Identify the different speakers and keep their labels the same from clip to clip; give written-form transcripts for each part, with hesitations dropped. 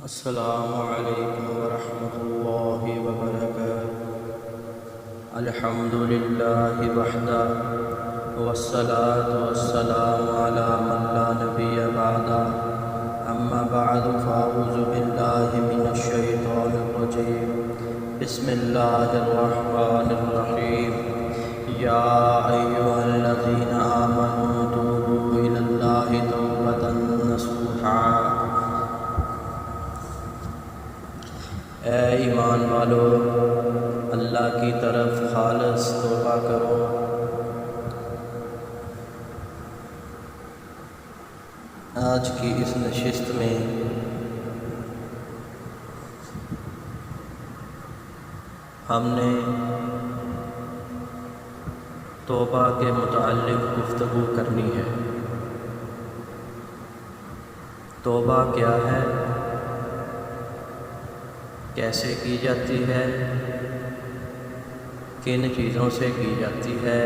Speaker 1: السلام علیکم ورحمۃ اللہ وبرکاتہ۔ الحمد للہ وحدہ والصلاة والسلام علی من لا نبی بعدہ، اما بعد فاعوذ باللہ من الشیطان الرجیم، بسم اللہ الرحمن الرحیم۔ یا ایھا الذین آمنوا توبوا الی اللہ توبۃ نصوحا۔ اے ایمان والو، اللہ کی طرف خالص توبہ کرو۔ آج کی اس نشست میں ہم نے توبہ کے متعلق گفتگو کرنی ہے۔ توبہ کیا ہے، کیسے کی جاتی ہے، کن چیزوں سے کی جاتی ہے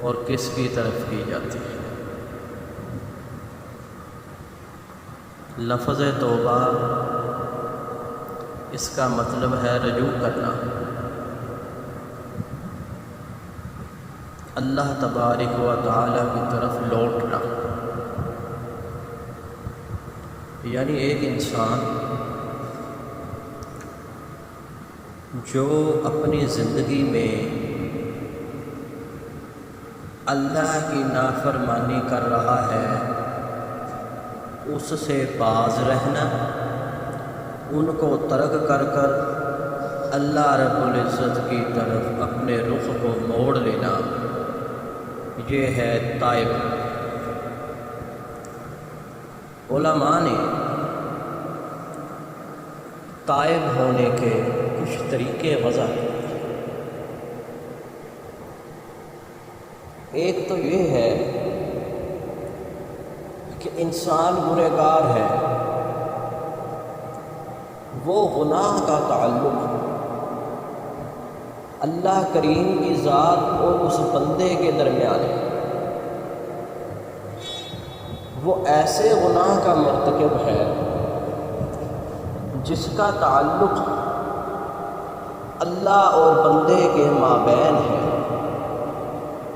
Speaker 1: اور کس کی طرف کی جاتی ہے۔ لفظ توبہ، اس کا مطلب ہے رجوع کرنا، اللہ تبارک و تعالی کی طرف لوٹنا۔ یعنی ایک انسان جو اپنی زندگی میں اللہ کی نافرمانی کر رہا ہے، اس سے باز رہنا، ان کو ترک کر کر اللہ رب العزت کی طرف اپنے رخ کو موڑ لینا، یہ ہے تائب۔ علماء نے تائب ہونے کے کچھ طریقے وضع کیے۔ ایک تو یہ ہے کہ انسان گنہگار ہے، وہ گناہ کا تعلق اللہ کریم کی ذات اور اس بندے کے درمیان ہے۔ وہ ایسے گناہ کا مرتکب ہے جس کا تعلق اللہ اور بندے کے مابین ہے۔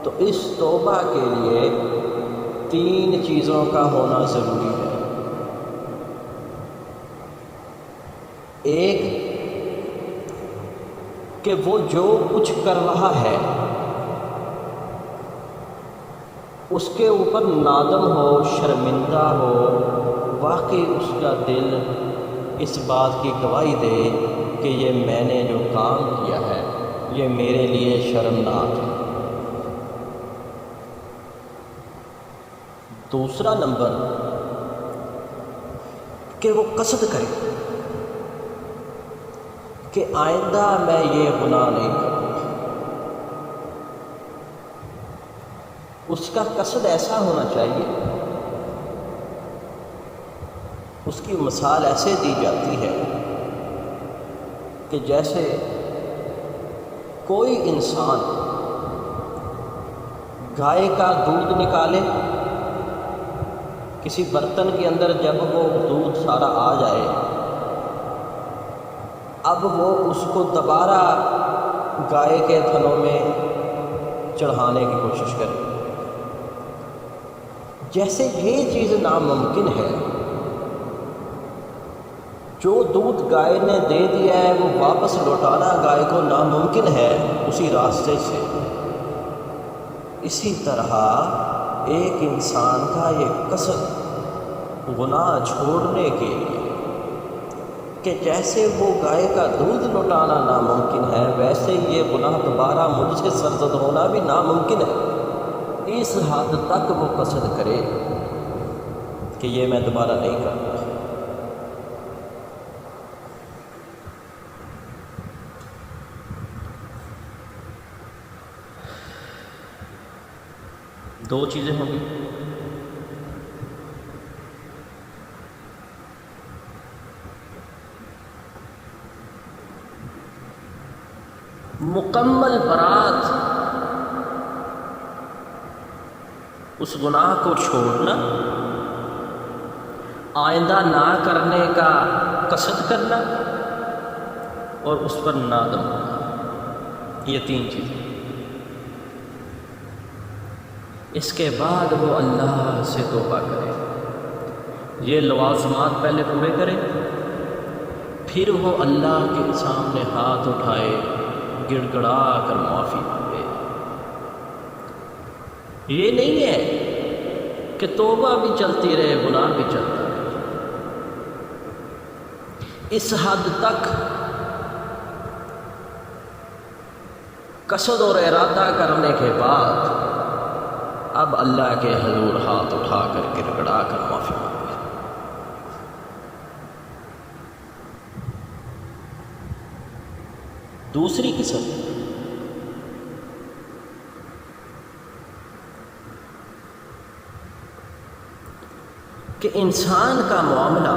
Speaker 1: تو اس توبہ کے لیے 3 چیزوں کا ہونا ضروری ہے۔ ایک کہ وہ جو کچھ کر رہا ہے اس کے اوپر نادم ہو، شرمندہ ہو، واقعی اس کا دل اس بات کی گواہی دے کہ یہ میں نے جو کام کیا ہے یہ میرے لیے شرمناک ہے۔ دوسرا نمبر کہ وہ قصد کرے کہ آئندہ میں یہ گناہ نہیں کروں گا۔ اس کا قصد ایسا ہونا چاہیے، اس کی مثال ایسے دی جاتی ہے کہ جیسے کوئی انسان گائے کا دودھ نکالے، کسی برتن کے اندر جب وہ دودھ سارا آ جائے، اب وہ اس کو دوبارہ گائے کے تھنوں میں چڑھانے کی کوشش کرے۔ جیسے یہ چیز ناممکن ہے، جو دودھ گائے نے دے دیا ہے وہ واپس لوٹانا گائے کو ناممکن ہے اسی راستے سے، اسی طرح ایک انسان کا یہ قصد گناہ چھوڑنے کے لیے کہ جیسے وہ گائے کا دودھ لوٹانا ناممکن ہے، ویسے یہ گناہ دوبارہ مجھ سے سرزد ہونا بھی ناممکن ہے۔ اس حد تک وہ قصد کرے کہ یہ میں دوبارہ نہیں کروں گا۔ دو چیزیں ہوں گی، مکمل برات اس گناہ کو چھوڑنا آئندہ نہ کرنے کا قصد کرنا اور اس پر نادم ہونا، یہ 3 چیزیں۔ اس کے بعد وہ اللہ سے توبہ کرے، یہ لوازمات پہلے پورے کرے، پھر وہ اللہ کے سامنے ہاتھ اٹھائے، گڑ گڑا کر معافی مانگے۔ یہ نہیں ہے کہ توبہ بھی چلتی رہے، گناہ بھی چلتا رہے۔ اس حد تک قصد اور ارادہ کرنے کے بعد اب اللہ کے حضور ہاتھ اٹھا کر گڑ گڑا کر معافی مانگے۔ دوسری قسم کہ انسان کا معاملہ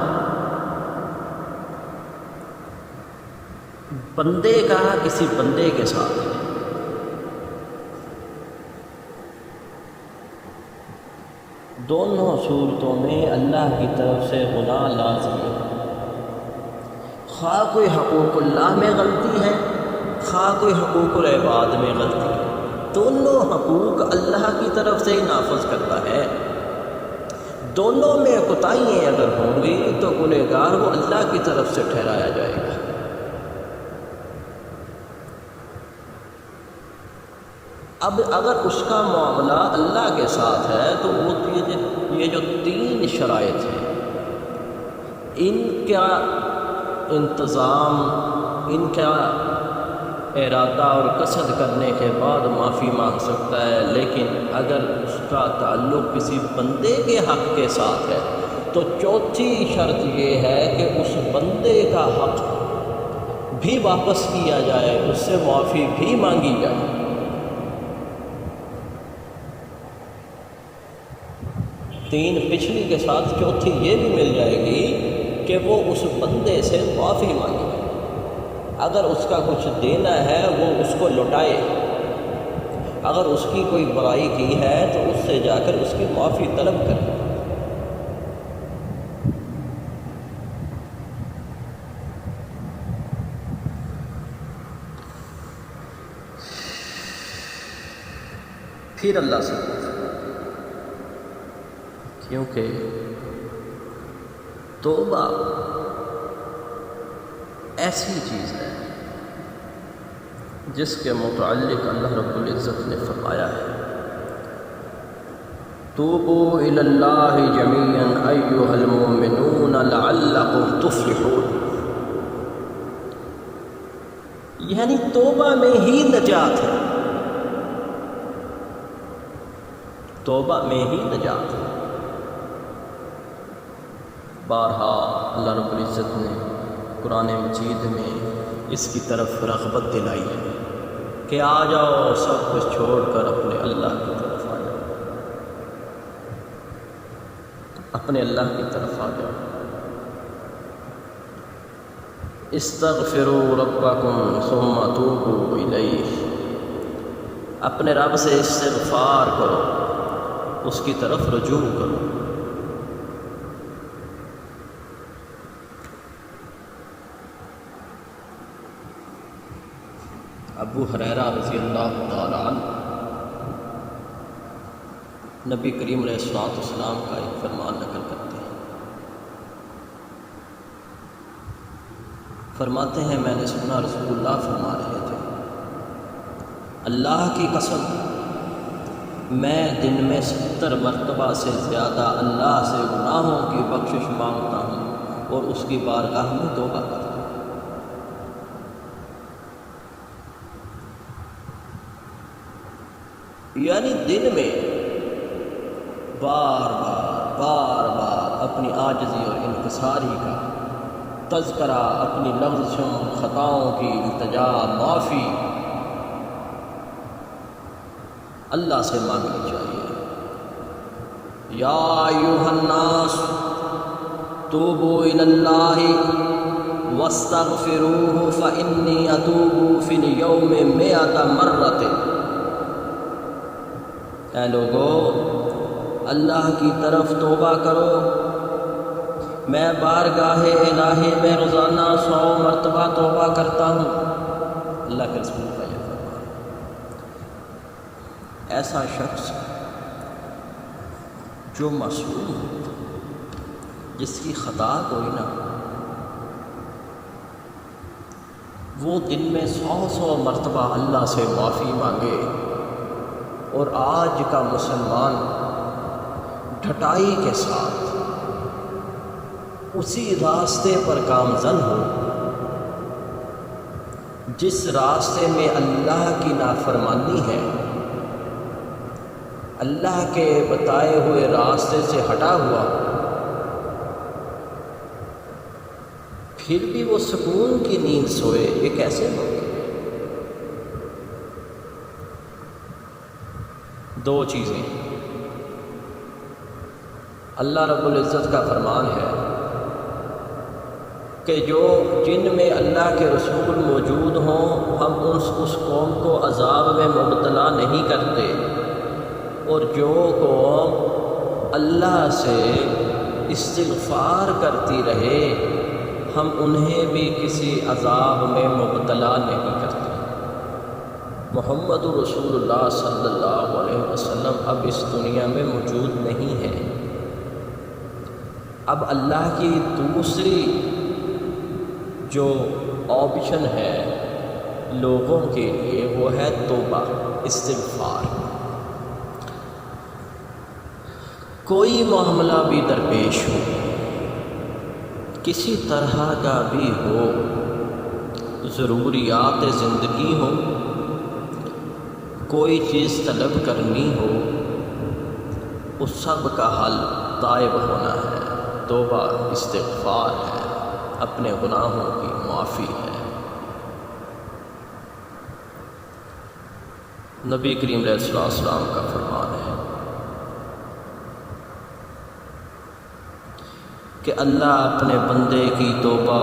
Speaker 1: بندے کا کسی بندے کے ساتھ ہے، دونوں صورتوں میں اللہ کی طرف سے گناہ لازم ہے، خواہ کوئی حقوق اللہ میں غلطی ہے، خواہ کوئی حقوق العباد میں غلطی ہے، دونوں حقوق اللہ کی طرف سے ہی نافذ کرتا ہے۔ دونوں میں کوتاہیاں اگر ہوں گی تو گنہگار وہ اللہ کی طرف سے ٹھہرایا جائے گا۔ اب اگر اس کا معاملہ اللہ کے ساتھ ہے تو وہ یہ جو 3 شرائط ہیں، ان کا انتظام، ان کا ارادہ اور قصد کرنے کے بعد معافی مانگ سکتا ہے، لیکن اگر اس کا تعلق کسی بندے کے حق کے ساتھ ہے تو چوتھی شرط یہ ہے کہ اس بندے کا حق بھی واپس کیا جائے، اس سے معافی بھی مانگی جائے۔ تین پچھلی کے ساتھ چوتھی یہ بھی مل جائے گی کہ وہ اس بندے سے معافی مانگے، اگر اس کا کچھ دینا ہے وہ اس کو لوٹائے، اگر اس کی کوئی برائی کی ہے تو اس سے جا کر اس کی معافی طلب کرے۔ پھر اللہ سے پوچھے، کیونکہ توبہ ایسی چیز ہے جس کے متعلق اللہ رب العزت نے فرمایا ہے، توبوا الی اللہ جمیعا ایھا المؤمنون لعلکم تفلحون، یعنی توبہ میں ہی نجات ہے، توبہ میں ہی نجات ہے۔ بارہا اللہ رب العزت نے قرآن مجید میں اس کی طرف رغبت دلائی ہے کہ آ جاؤ، سب کچھ چھوڑ کر اپنے اللہ کی طرف آ جاؤ، اپنے اللہ کی طرف آ جاؤ۔ استغفروا ربکم ثم توبوا الیہ، اپنے رب سے استغفار کرو، اس کی طرف رجوع کرو۔ ابو ہریرہ رضی اللہ تعالی عنہ نبی کریم علیہ الصلوۃ والسلام کا ایک فرمان نقل کرتے ہیں، فرماتے ہیں میں نے سنا رسول اللہ فرما رہے تھے، اللہ کی قسم میں دن میں 70 مرتبہ سے زیادہ اللہ سے گناہوں کی بخشش مانگتا ہوں اور اس کی بارگاہ میں توبہ کرتا ہوں۔ یعنی دن میں بار بار اپنی عاجزی اور انکساری کا تذکرہ، اپنی لغزشوں خطاؤں کی التجا، معافی اللہ سے مانگنی چاہیے۔ یا ایھا الناس توبوا الی اللہ واستغفروہ فانی اتوب فی الیوم 100 مرۃ، اے لوگو اللہ کی طرف توبہ کرو میں بارگاہ الہی میں روزانہ 100 مرتبہ توبہ کرتا ہوں۔ اللہ کے رسول کا یہ فرمان۔ ایسا شخص جو معصوم ہو، جس کی خطا کوئی نہ ہو، وہ دن میں 100 مرتبہ اللہ سے معافی مانگے، اور آج کا مسلمان ڈھٹائی کے ساتھ اسی راستے پر گامزن ہو جس راستے میں اللہ کی نافرمانی ہے، اللہ کے بتائے ہوئے راستے سے ہٹا ہوا، پھر بھی وہ سکون کی نیند سوئے، یہ کیسے ہوگا؟ دو چیزیں۔ اللہ رب العزت کا فرمان ہے کہ جن میں اللہ کے رسول موجود ہوں، ہم اس قوم کو عذاب میں مبتلا نہیں کرتے، اور جو قوم اللہ سے استغفار کرتی رہے، ہم انہیں بھی کسی عذاب میں مبتلا نہیں کرتے۔ محمد رسول اللہ صلی اللہ علیہ وسلم اب اس دنیا میں موجود نہیں ہے۔ اب اللہ کی دوسری جو آپشن ہے لوگوں کے لیے، وہ ہے توبہ، استغفار۔ کوئی معاملہ بھی درپیش ہو، کسی طرح کا بھی ہو، ضروریات زندگی ہو، کوئی چیز طلب کرنی ہو، اس سب کا حل تائب ہونا ہے، توبہ استغفار ہے، اپنے گناہوں کی معافی ہے۔ نبی کریم علیہ السلام کا فرمان ہے کہ اللہ اپنے بندے کی توبہ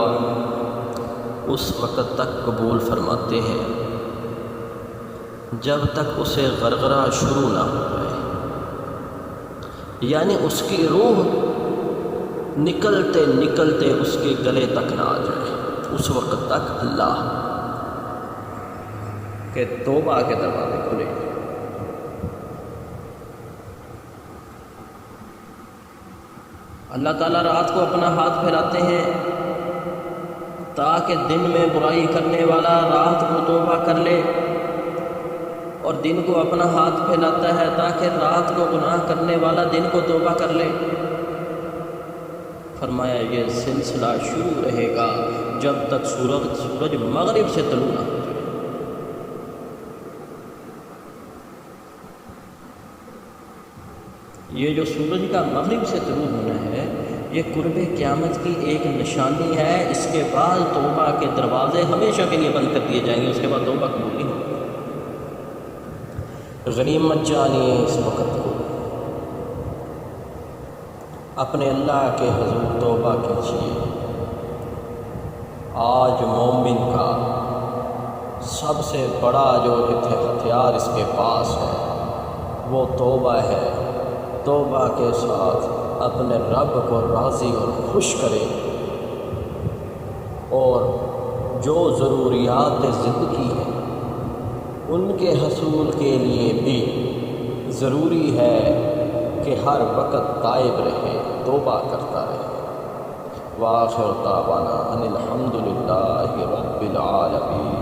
Speaker 1: اس وقت تک قبول فرماتے ہیں جب تک اسے غرغرہ شروع نہ ہو جائے، یعنی اس کی روح نکلتے نکلتے اس کے گلے تک نہ آ جائے، اس وقت تک اللہ کے توبہ کے دروازے کھلے۔ اللہ تعالیٰ رات کو اپنا ہاتھ پھیلاتے ہیں تاکہ دن میں برائی کرنے والا رات کو توبہ کر لے، اور دن کو اپنا ہاتھ پھیلاتا ہے تاکہ رات کو گناہ کرنے والا دن کو توبہ کر لے۔ فرمایا یہ سلسلہ شروع رہے گا جب تک سورج مغرب سے طلوع نہ ہو جائے۔ یہ جو سورج کا مغرب سے طلوع ہونا ہے، یہ قرب قیامت کی ایک نشانی ہے۔ اس کے بعد توبہ کے دروازے ہمیشہ کے لیے بند کر دیے جائیں گے، اس کے بعد توبہ قبول نہیں ہوگی۔ غنیمت جانیے اس وقت کو، اپنے اللہ کے حضور توبہ کیجیے۔ آج مومن کا سب سے بڑا جو ہتھیار اس کے پاس ہے وہ توبہ ہے۔ توبہ کے ساتھ اپنے رب کو راضی اور خوش کرے، اور جو ضروریات زندگی ہیں ان کے حصول کے لیے بھی ضروری ہے کہ ہر وقت تائب رہے، توبہ کرتا رہے۔ وآخر دعوانا ان الحمد للہ رب العالمین۔